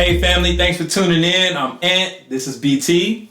Hey family, thanks for tuning in. I'm Ant, this is BT.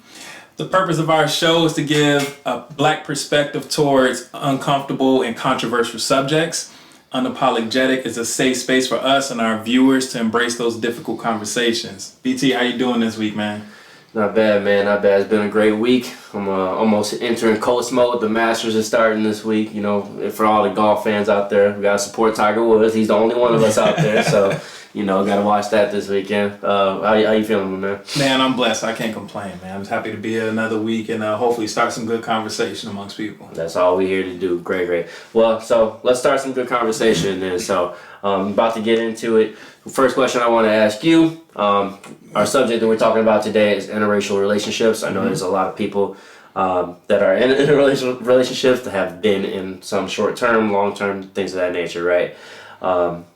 The purpose of our show is to give a black perspective towards uncomfortable and controversial subjects. Unapologetic is a safe space for us and our viewers to embrace those difficult conversations. BT, how you doing this week, man? Not bad, man. Not bad. It's been a great week. I'm almost entering coast mode. The Masters is starting this week. You know, for all the golf fans out there, we gotta support Tiger Woods. He's the only one of us out there, so gotta watch that this weekend. How you feeling, man? Man, I'm blessed. I can't complain, man. I'm just happy to be here another week and hopefully start some good conversation amongst people. That's all we're here to do. Great. Well, so let's start some good conversation then. So I'm about to get into it. First question I want to ask you. Our subject that we're talking about today is interracial relationships. I know there's a lot of people that are in interracial relationships that have been in some short-term, long-term, things of that nature, right?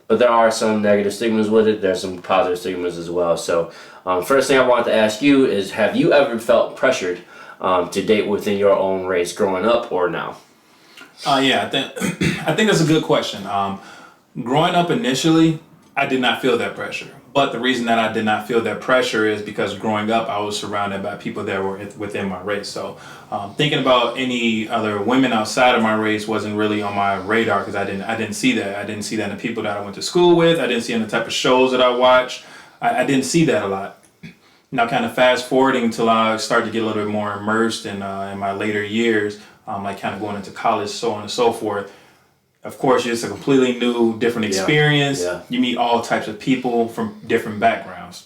But there are some negative stigmas with it. There's some positive stigmas as well. So first thing I wanted to ask you is, have you ever felt pressured to date within your own race growing up or now? Yeah, I think that's a good question. Growing up initially, I did not feel that pressure. But the reason that I did not feel that pressure is because growing up, I was surrounded by people that were within my race. So thinking about any other women outside of my race wasn't really on my radar because I didn't see that. I didn't see that in the people that I went to school with. I didn't see in the type of shows that I watched. I didn't see that a lot. Now, kind of fast forwarding till I started to get a little bit more immersed in my later years, like kind of going into college, so on and so forth. Of course, it's a completely new, different experience. Yeah. You meet all types of people from different backgrounds.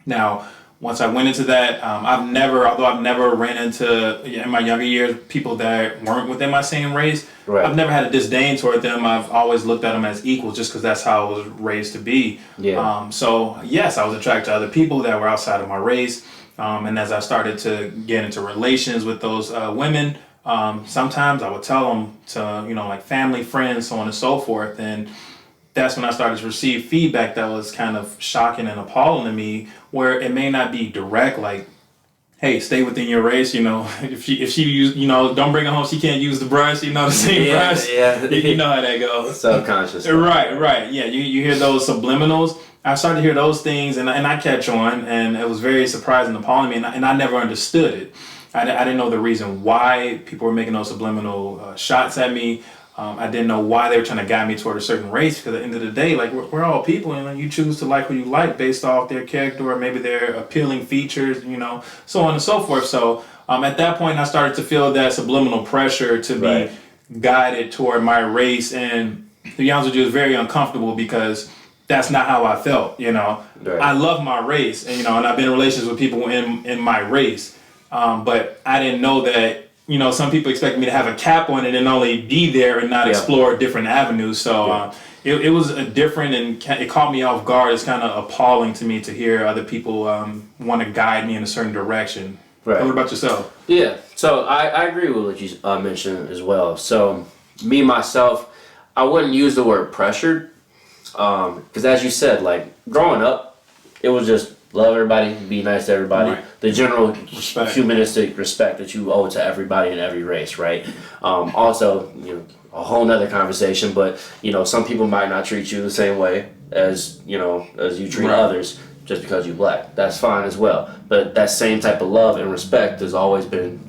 Now, once I went into that, I've never ran into, in my younger years, people that weren't within my same race. Right. I've never had a disdain toward them. I've always looked at them as equal just because that's how I was raised to be. Yeah. So, yes, I was attracted to other people that were outside of my race. And as I started to get into relations with those women, sometimes I would tell them to, like family, friends, so on and so forth. And that's when I started to receive feedback that was kind of shocking and appalling to me, where it may not be direct, like, hey, stay within your race, if she use, don't bring her home, she can't use the brush, the same brush. Yeah. You know how that goes. Subconscious. Right. Yeah, you hear those subliminals. I started to hear those things and I catch on, and it was very surprising and appalling me, and I never understood it. I didn't know the reason why people were making those subliminal shots at me. I didn't know why they were trying to guide me toward a certain race, because at the end of the day, like, we're all people, and you choose to like who you like based off their character or maybe their appealing features, so on and so forth. So at that point, I started to feel that subliminal pressure to be guided toward my race, and to be honest with you, it was very uncomfortable because that's not how I felt. Right. I love my race, and I've been in relations with people in my race. But I didn't know that, some people expect me to have a cap on it and only be there and not explore different avenues. So it was a different, and it caught me off guard. It's kind of appalling to me to hear other people want to guide me in a certain direction. Right. What about yourself? Yeah, so I agree with what you mentioned as well. So me, myself, I wouldn't use the word pressured because as you said, like growing up, it was just love everybody, be nice to everybody. Right. The general Respect. humanistic respect that you owe to everybody in every race, right? Also, a whole nother conversation, but some people might not treat you the same way as you treat others just because you're black. That's fine as well. But that same type of love and respect has always been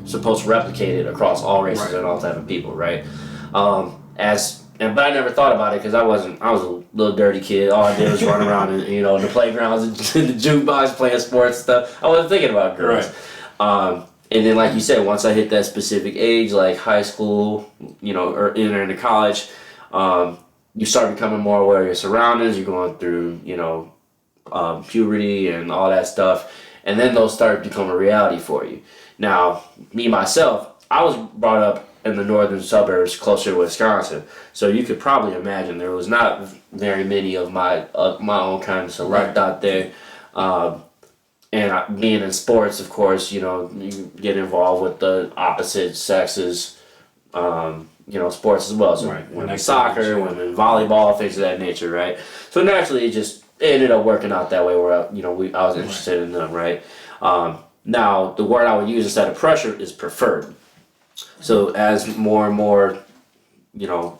supposed to replicate it across all races and all type of people, right? But I never thought about it because I was a little dirty kid. All I did was run around in the playgrounds and in the jukebox playing sports stuff. I wasn't thinking about girls. Right. And then, like you said, once I hit that specific age, like high school, or entering into college, you start becoming more aware of your surroundings. You're going through, puberty and all that stuff. And then those start to become a reality for you. Now, me, myself, I was brought up in the northern suburbs closer to Wisconsin. So you could probably imagine there was not very many of my own kind of select out there. And being in sports, of course, you get involved with the opposite sexes, sports as well. So women soccer, women volleyball, things of that nature, right? So naturally, it ended up working out that way where, I was interested in them, right? Now, the word I would use instead of pressure is preferred. So as more and more,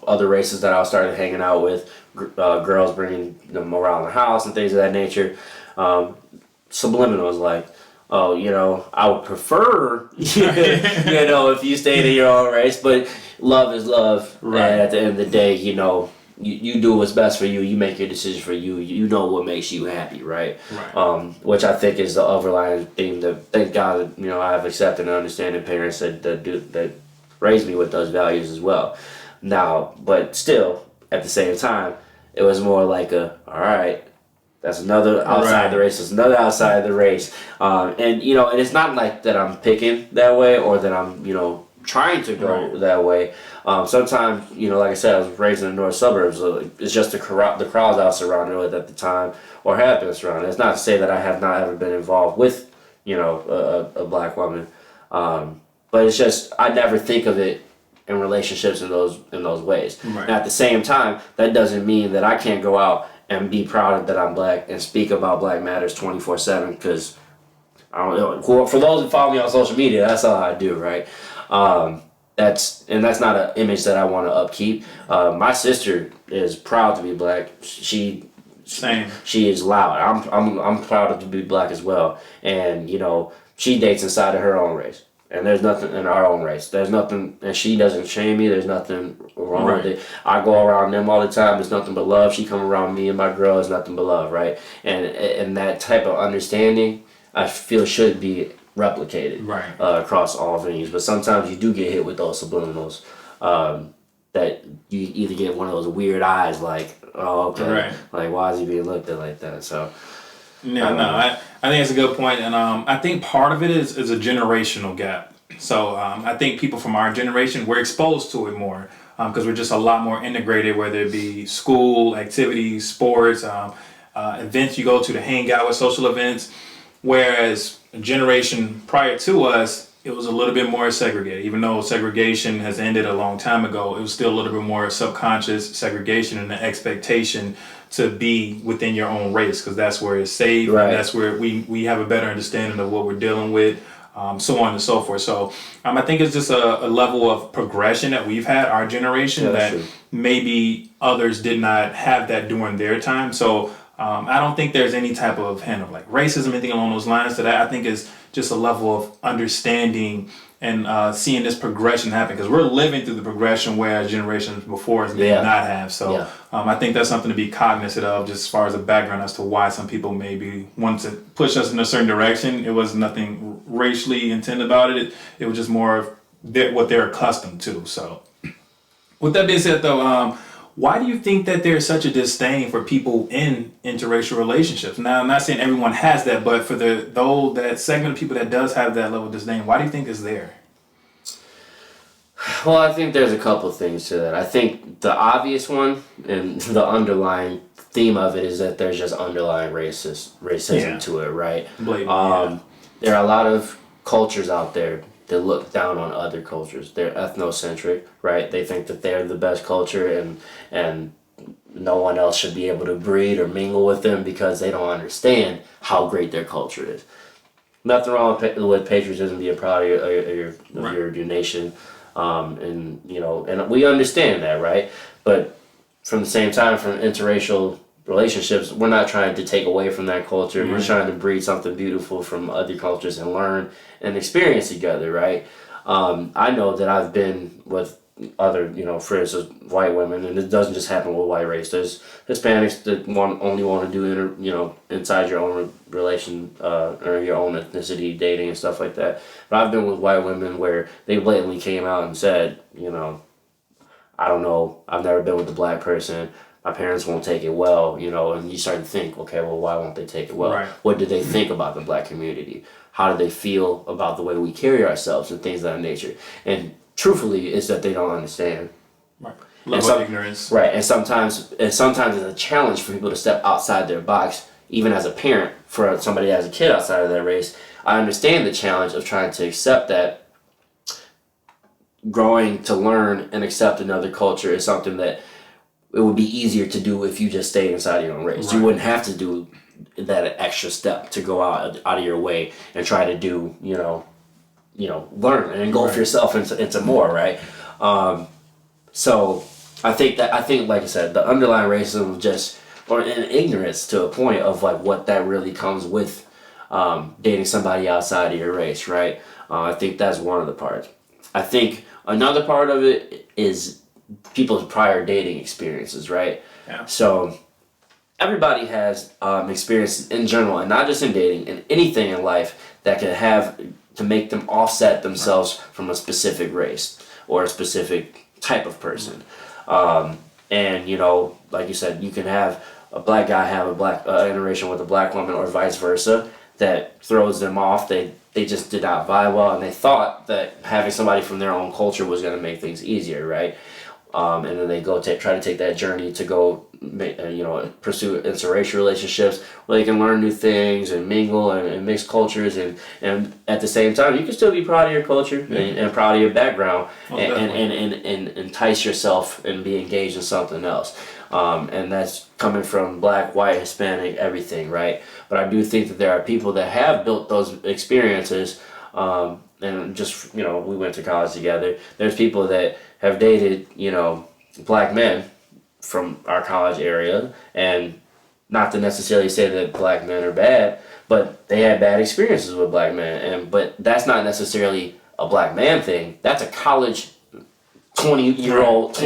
other races that I started hanging out with, girls bringing them around the house and things of that nature, Subliminals like, oh, I would prefer, if you stayed in your own race, but love is love. Right. And at the end of the day, you do what's best for you. You make your decision for you. You know what makes you happy, right? Right. Which I think is the overlying theme that, thank God, I have accepted and understanding parents that raised me with those values as well. Now, but still, at the same time, it was more like all right, that's another outside the race. That's another outside the race. And it's not like that I'm picking that way or that I'm, trying to go that way. Sometimes, like I said, I was raised in the north suburbs. So it's just the crowds I was surrounded with at the time or have been surrounded. It's not to say that I have not ever been involved with, a black woman. But it's just, I never think of it in relationships in those ways. Right. And at the same time, that doesn't mean that I can't go out and be proud that I'm black and speak about Black Matters 24/7 because I don't know. For those who follow me on social media, that's all I do, right? That's not an image that I want to upkeep. My sister is proud to be black. She is loud. I'm proud to be black as well. And she dates inside of her own race. And there's nothing in our own race. There's nothing, and she doesn't shame me. There's nothing wrong with it. I go around them all the time. There's nothing but love. She come around me and my girl. It's nothing but love, right? And that type of understanding, I feel, should be replicated across all venues. But sometimes you do get hit with those subliminals that you either get one of those weird eyes, like, oh, okay, like, why is he being looked at like that? So. I think it's a good point, and I think part of it is a generational gap. So I think people from our generation, we're exposed to it more because we're just a lot more integrated, whether it be school, activities, sports, events you go to hang out with, social events, whereas a generation prior to us, it was a little bit more segregated. Even though segregation has ended a long time ago, it was still a little bit more subconscious segregation and the expectation to be within your own race because that's where it's safe. And that's where we have a better understanding of what we're dealing with, so on and so forth. So I think it's just a level of progression that we've had, our generation, that maybe others did not have that during their time. So I don't think there's any type of hint of like racism, anything along those lines. So that I think is just a level of understanding and seeing this progression happen because we're living through the progression whereas generations before us did not have. So I think that's something to be cognizant of just as far as the background as to why some people maybe want to push us in a certain direction. It was nothing racially intended about it. It was just more of what they're accustomed to. So with that being said though, why do you think that there's such a disdain for people in interracial relationships? Now, I'm not saying everyone has that, but for that segment of people that does have that level of disdain, why do you think it's there? Well, I think there's a couple of things to that. I think the obvious one and the underlying theme of it is that there's just underlying racism to it, right? There are a lot of cultures out there that look down on other cultures. They're ethnocentric, right? They think that they're the best culture and no one else should be able to breed or mingle with them because they don't understand how great their culture is. Nothing wrong with patriotism, being proud of your nation, and we understand that, right? But from the same time, from interracial relationships, we're not trying to take away from that culture. We're trying to breed something beautiful from other cultures and learn and experience together, right? I know that I've been with other, for instance, white women, and it doesn't just happen with white race. There's Hispanics that only want to do inside your own relation or your own ethnicity dating and stuff like that. But I've been with white women where they blatantly came out and said, I don't know, I've never been with a black person. My parents won't take it well, and you start to think, okay, well, why won't they take it well? Right. What do they think about the black community? How do they feel about the way we carry ourselves and things of that nature? And truthfully, it's that they don't understand. Right. Level of ignorance. Right. And sometimes it's a challenge for people to step outside their box, even as a parent, for somebody that has a kid outside of their race. I understand the challenge of trying to accept that growing to learn and accept another culture is something that it would be easier to do if you just stayed inside your own race. Right. You wouldn't have to do that extra step to go out of your way and try to do, learn and engulf yourself into more, right? So I think, like I said, the underlying racism of just or in ignorance to a point of like what that really comes with dating somebody outside of your race, right? I think that's one of the parts. I think another part of it is people's prior dating experiences, right? Yeah. So everybody has experiences in general, and not just in dating, in anything in life that can have to make them offset themselves from a specific race or a specific type of person. And you know, like you said, you can have a black guy have a black interracial with a black woman, or vice versa, that throws them off. They just did not vibe well, and they thought that having somebody from their own culture was going to make things easier, right? And then they go try to take that journey to go, pursue interracial relationships where they can learn new things and mingle and mix cultures, and at the same time you can still be proud of your culture and proud of your background, and entice yourself and be engaged in something else. And that's coming from black, white, Hispanic, everything, right? But I do think that there are people that have built those experiences, and just, we went to college together. There's people that have dated, black men from our college area, and not to necessarily say that black men are bad, but they had bad experiences with black men, but that's not necessarily a black man thing. That's a college 21-year-old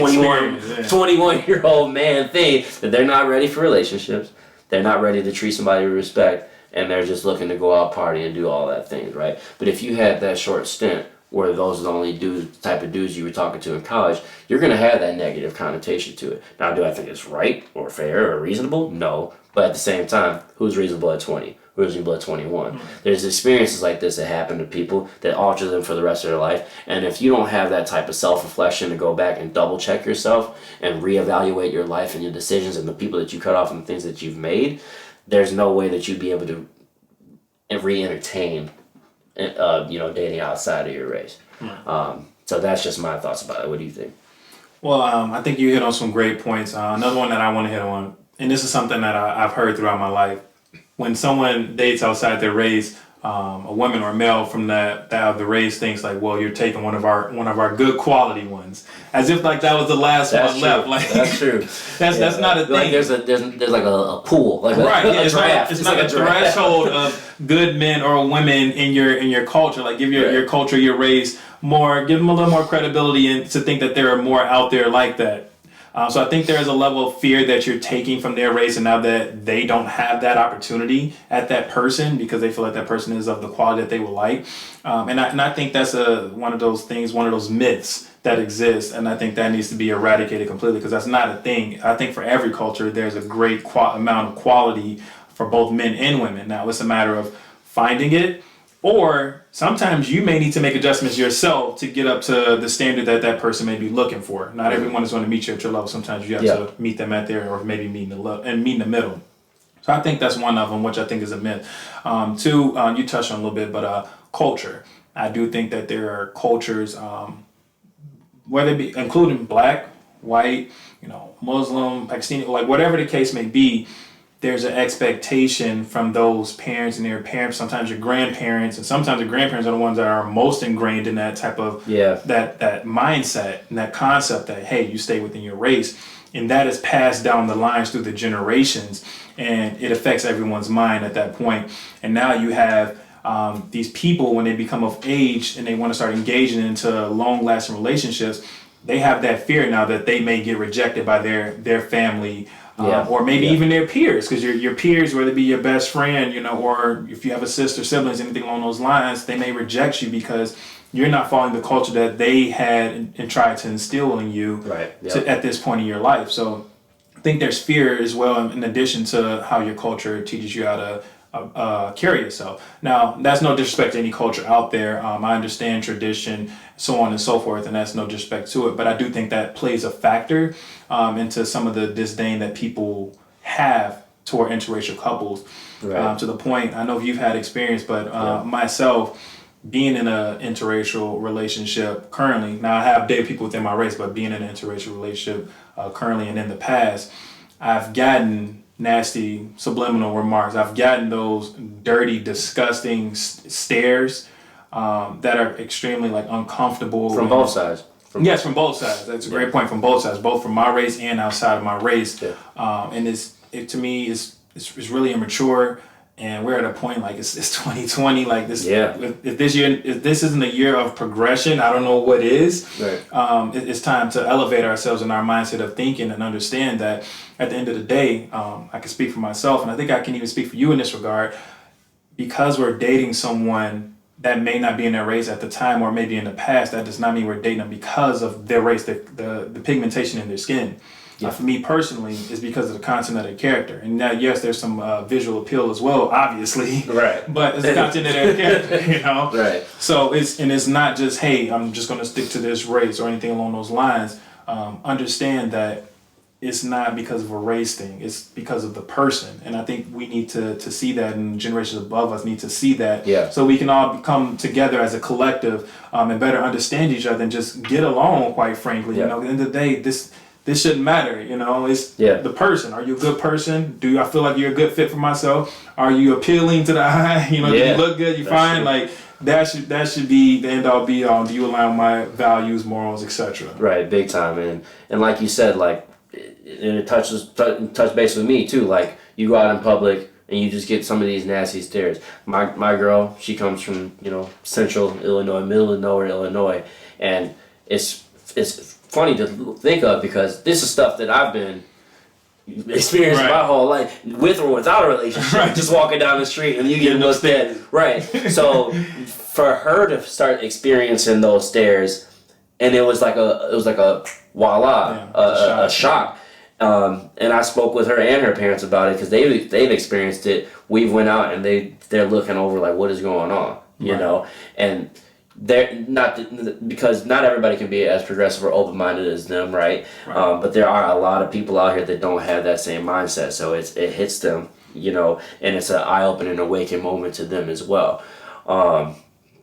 man thing, that they're not ready for relationships. They're not ready to treat somebody with respect, and they're just looking to go out party and do all that things, right? But if you had that short stint where those are the only type of dudes you were talking to in college, you're going to have that negative connotation to it. Now, do I think it's right or fair or reasonable? No. But at the same time, who's reasonable at 20? Who's reasonable at 21? Mm-hmm. There's experiences like this that happen to people that alter them for the rest of their life. And if you don't have that type of self-reflection to go back and double-check yourself and reevaluate your life and your decisions and the people that you cut off and the things that you've made, there's no way that you'd be able to re-entertain dating outside of your race. So that's just my thoughts about it. What do you think? Well, I think you hit on some great points. Another one that I want to hit on, and this is something that I've heard throughout my life. When someone dates outside their race, a woman or a male from that of the race thinks like, well, you're taking one of our good quality ones, as if like that was the last one left. Like that's true. that's not a thing. Like there's like a pool, like it's draft. It's not a threshold of good men or women in your culture. Like give your culture, your race more, give them a little more credibility, and to think that there are more out there like that. So I think there is a level of fear that you're taking from their race, and now that they don't have that opportunity at that person because they feel like that person is of the quality that they would like. And I think that's one of those things, one of those myths that exists, and I think that needs to be eradicated completely, because that's not a thing. I think for every culture, there's a great amount of quality for both men and women. Now it's a matter of finding it, or sometimes you may need to make adjustments yourself to get up to the standard that that person may be looking for. Not everyone is going to meet you at your level. Sometimes you have to meet them at their, or maybe meet in the middle. So I think that's one of them, which I think is a myth. Two, you touched on a little bit, but culture. I do think that there are cultures, whether it be including black, white, Muslim, Pakistani, like whatever the case may be. There's an expectation from those parents and their parents, sometimes your grandparents, and sometimes the grandparents are the ones that are most ingrained in that type of that mindset and that concept that, hey, you stay within your race. And that is passed down the lines through the generations, and it affects everyone's mind at that point. And now you have these people, when they become of age and they want to start engaging into long-lasting relationships, they have that fear now that they may get rejected by their family, or maybe even their peers, because your peers, whether it be your best friend, or if you have a sister, siblings, anything along those lines, they may reject you because you're not following the culture that they had and tried to instill in you at this point in your life. So I think there's fear as well, in addition to how your culture teaches you how to carry yourself. Now, that's no disrespect to any culture out there. I understand tradition, so on and so forth, and that's no disrespect to it. But I do think that plays a factor into some of the disdain that people have toward interracial couples. To the point, I know if you've had experience, but myself, being in an interracial relationship currently, now I have dated people within my race, but being in an interracial relationship currently and in the past, I've gotten nasty subliminal remarks. I've gotten those dirty, disgusting stares that are extremely uncomfortable. From both sides. Yes, from both sides. That's a great point. From both sides, both from my race and outside of my race. And it to me is it's really immature. And we're at a point like it's 2020. Like this, Yeah. if this isn't a year of progression, I don't know what is. Right. It's time to elevate ourselves in our mindset of thinking and understand that at the end of the day, I can speak for myself, and I think I can even speak for you in this regard. Because we're dating someone that may not be in their race at the time or maybe in the past, that does not mean we're dating them because of their race, the pigmentation in their skin. Yeah. For me personally, it's because of the content of their character. And now, yes, there's some visual appeal as well, obviously. Right. But it's the content of their character, you know? Right. So it's not just, hey, I'm just going to stick to this race or anything along those lines. Understand that it's not because of a race thing. It's because of the person. And I think we need to see that, and generations above us need to see that. Yeah. So we can all come together as a collective and better understand each other and just get along, quite frankly. Yeah. You know, at the end of the day, this shouldn't matter, you know. It's the person. Are you a good person? Do I feel like you're a good fit for myself? Are you appealing to the eye? You know, do you look good? You fine? Like that should be the end all be all. Do you align with my values, morals, etc.? Right, big time. And like you said, like it touch base with me too. Like you go out in public and you just get some of these nasty stares. My girl, she comes from, you know, central Illinois, middle of nowhere, Illinois, and it's funny to think of because this is stuff that I've been experiencing my whole life, with or without a relationship. Just walking down the street and you get looked at. Right. So for her to start experiencing those stares, and it was like a voila, a shock. And I spoke with her and her parents about it because they've experienced it. We went out and they're looking over like, what is going on, you know, and. They're not, because not everybody can be as progressive or open-minded as them, right? But there are a lot of people out here that don't have that same mindset, so it hits them, you know, and it's an eye-opening, awakening moment to them as well.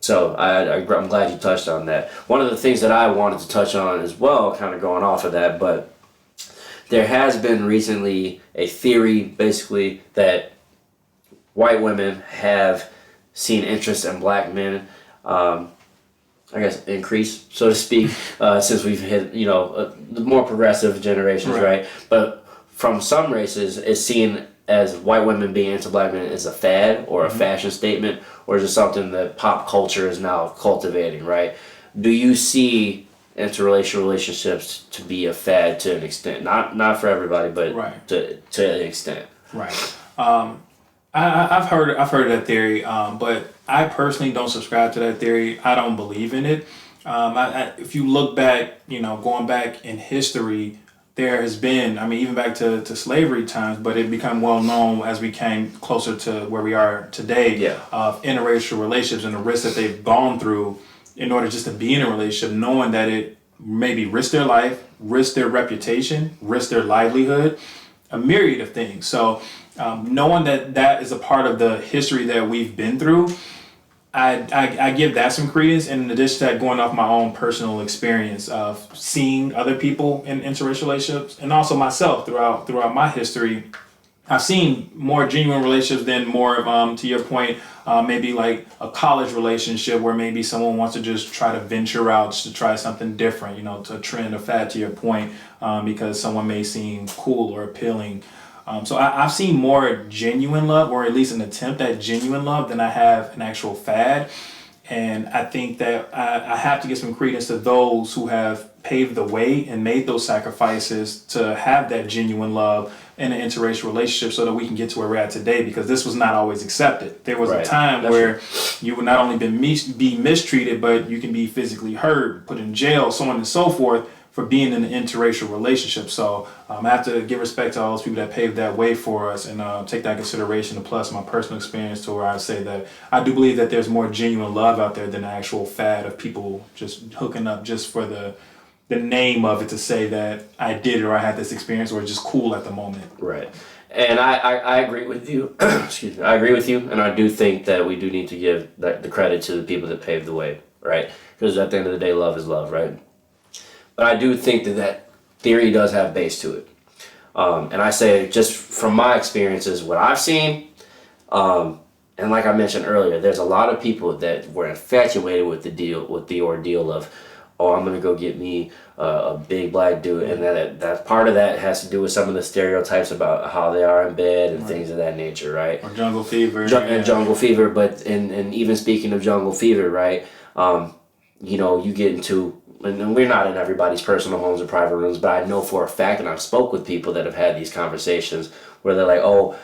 So I'm glad you touched on that. One of the things that I wanted to touch on as well, kind of going off of that, but there has been recently a theory, basically, that white women have seen interest in black men. I guess increase, so to speak, since we've hit, you know, the more progressive generations, right? But from some races, it's seen as white women being into black men is a fad or a fashion statement, or is it something that pop culture is now cultivating, right? Do you see interracial relationships to be a fad to an extent? Not for everybody, but to an extent. Right. I've heard that theory, but I personally don't subscribe to that theory. I don't believe in it. If you look back, you know, going back in history, there has been, I mean, even back to slavery times, but it became well known as we came closer to where we are today, of interracial relationships and the risks that they've gone through in order just to be in a relationship, knowing that it maybe risk their life, risk their reputation, risk their livelihood, a myriad of things. So knowing that is a part of the history that we've been through, I give that some credence. And in addition to that, going off my own personal experience of seeing other people in interracial relationships, and also myself throughout my history, I've seen more genuine relationships than more of, to your point, maybe like a college relationship where maybe someone wants to just try to venture out to try something different, you know, to trend or fad, to your point, because someone may seem cool or appealing. So I've seen more genuine love, or at least an attempt at genuine love, than I have an actual fad. And I think that I have to give some credence to those who have paved the way and made those sacrifices to have that genuine love in an interracial relationship so that we can get to where we're at today, because this was not always accepted. There was a time where you would not only be mistreated, but you can be physically hurt, put in jail, so on and so forth, for being in an interracial relationship. So I have to give respect to all those people that paved that way for us, and take that consideration, plus my personal experience, to where I say that I do believe that there's more genuine love out there than the actual fad of people just hooking up just for the name of it, to say that I did it or I had this experience, or it's just cool at the moment. Right. And I agree with you. Excuse me. I agree with you, and I do think that we do need to give the credit to the people that paved the way, right? Because at the end of the day, love is love, right? But I do think that theory does have base to it. And I say, just from my experiences, what I've seen, and like I mentioned earlier, there's a lot of people that were infatuated with the ordeal of oh, I'm gonna go get me a big black dude, and that part of that has to do with some of the stereotypes about how they are in bed and things of that nature, right? Or jungle fever. And jungle fever, but and even speaking of jungle fever, right? You know, you get into, and we're not in everybody's personal homes or private rooms, but I know for a fact, and I've spoke with people that have had these conversations where they're like, oh,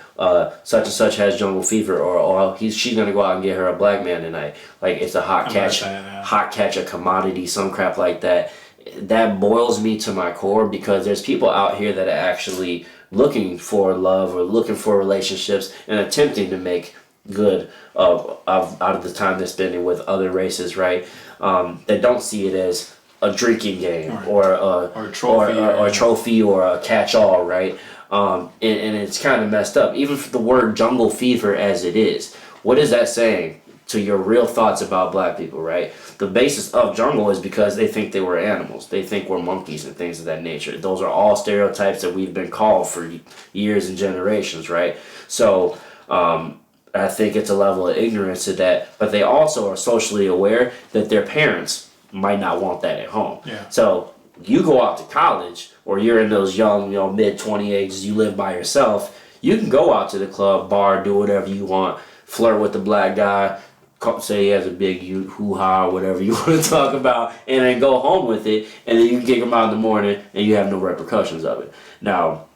such and such has jungle fever, or oh, she's gonna go out and get her a black man tonight. Like it's a hot catch, a commodity, some crap like that. That boils me to my core, because there's people out here that are actually looking for love or looking for relationships and attempting to make good out of the time they're spending with other races, right? That don't see it as a drinking game or a trophy or a catch-all, right? And it's kind of messed up. Even for the word jungle fever as it is, what is that saying to your real thoughts about black people, right? The basis of jungle is because they think they were animals. They think we're monkeys and things of that nature. Those are all stereotypes that we've been called for years and generations, right? So I think it's a level of ignorance to that, but they also are socially aware that their parents might not want that at home. Yeah. So you go out to college, or you're in those young, mid-20 ages, you live by yourself, you can go out to the club, bar, do whatever you want, flirt with the black guy, say he has a big hoo-ha or whatever you want to talk about, and then go home with it, and then you can kick him out in the morning, and you have no repercussions of it. Now,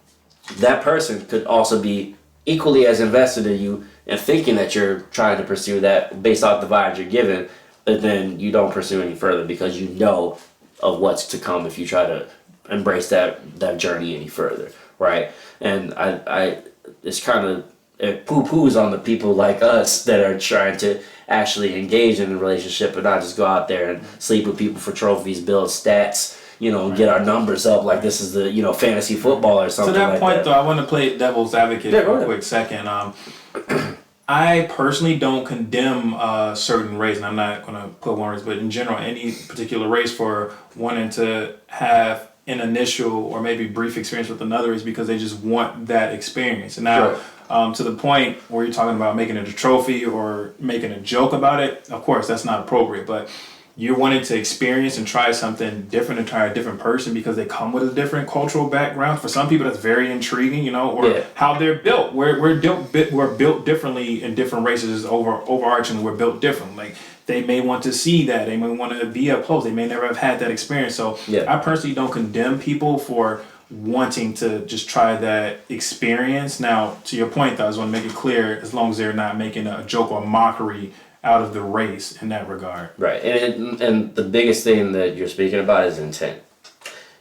that person could also be equally as invested in you and thinking that you're trying to pursue that based off the vibes you're given, but then you don't pursue any further because you know of what's to come if you try to embrace that journey any further, right? And I it's kind of, it poo-poos on the people like us that are trying to actually engage in a relationship and not just go out there and sleep with people for trophies, build stats, get our numbers up like this is the, fantasy football or something like that. To that point, though, I want to play devil's advocate for a quick second. I personally don't condemn certain race, and I'm not going to put one race, but in general, any particular race for wanting to have an initial or maybe brief experience with another race because they just want that experience. And now, to the point where you're talking about making it a trophy or making a joke about it, of course, that's not appropriate, but you're wanting to experience and try something different and try a different person because they come with a different cultural background. For some people, that's very intriguing, or how they're built. We're built differently in different races. Overarchingly, we're built different. Like they may want to see that, they may want to be up close. They may never have had that experience. So I personally don't condemn people for wanting to just try that experience. Now, to your point, though, I just want to make it clear, as long as they're not making a joke or mockery out of the race in that regard. Right, and the biggest thing that you're speaking about is intent.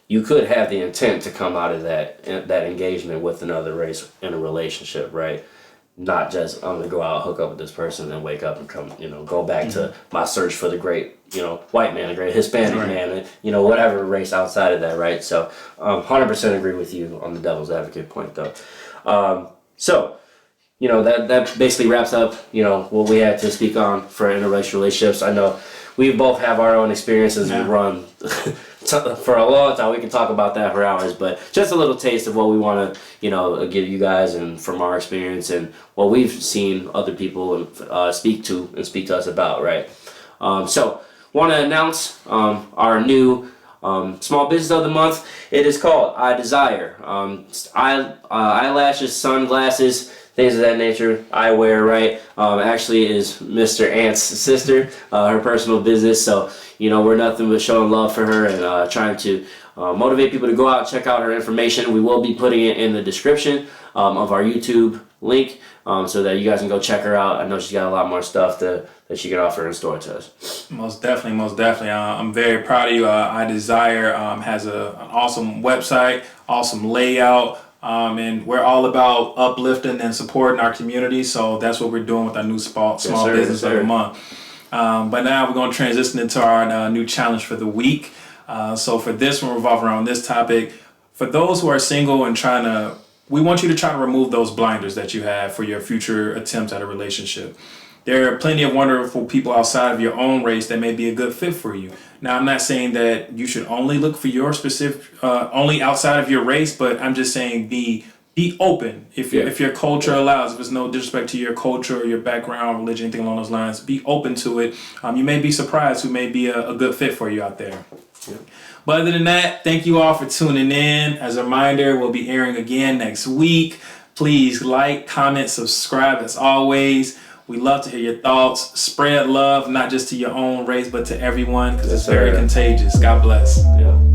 You could have the intent to come out of that engagement with another race in a relationship, right? Not just, I'm gonna go out, hook up with this person, and wake up and come, go back to my search for the great, white man, the great Hispanic man, and whatever race outside of that, right? So, 100% agree with you on the devil's advocate point, though. So, that basically wraps up, what we had to speak on for interracial relationships. I know we both have our own experiences. We run for a long time. We can talk about that for hours, but just a little taste of what we want to, give you guys and from our experience and what we've seen other people speak to us about, right? So, want to announce our new small business of the month. It is called I Desire. Eyelashes, sunglasses, things of that nature, eyewear, right? Actually is Mr. Ant's sister, her personal business. So, we're nothing but showing love for her and trying to motivate people to go out and check out her information. We will be putting it in the description of our YouTube link so that you guys can go check her out. I know she's got a lot more stuff that she can offer in store to us. Most definitely. I'm very proud of you. I Desire has an awesome website, awesome layout. And we're all about uplifting and supporting our community. So that's what we're doing with our new small business of the month. But now we're going to transition into our new challenge for the week. So for this one, revolve around this topic. For those who are single and we want you to try to remove those blinders that you have for your future attempts at a relationship. There are plenty of wonderful people outside of your own race that may be a good fit for you. Now, I'm not saying that you should only look for your specific, only outside of your race, but I'm just saying be be open if your culture allows. If it's no disrespect to your culture or your background, religion, anything along those lines, be open to it. You may be surprised who may be a good fit for you out there. Yeah. But other than that, thank you all for tuning in. As a reminder, we'll be airing again next week. Please like, comment, subscribe as always. We love to hear your thoughts. Spread love, not just to your own race, but to everyone, because it's very contagious. God bless. Yeah.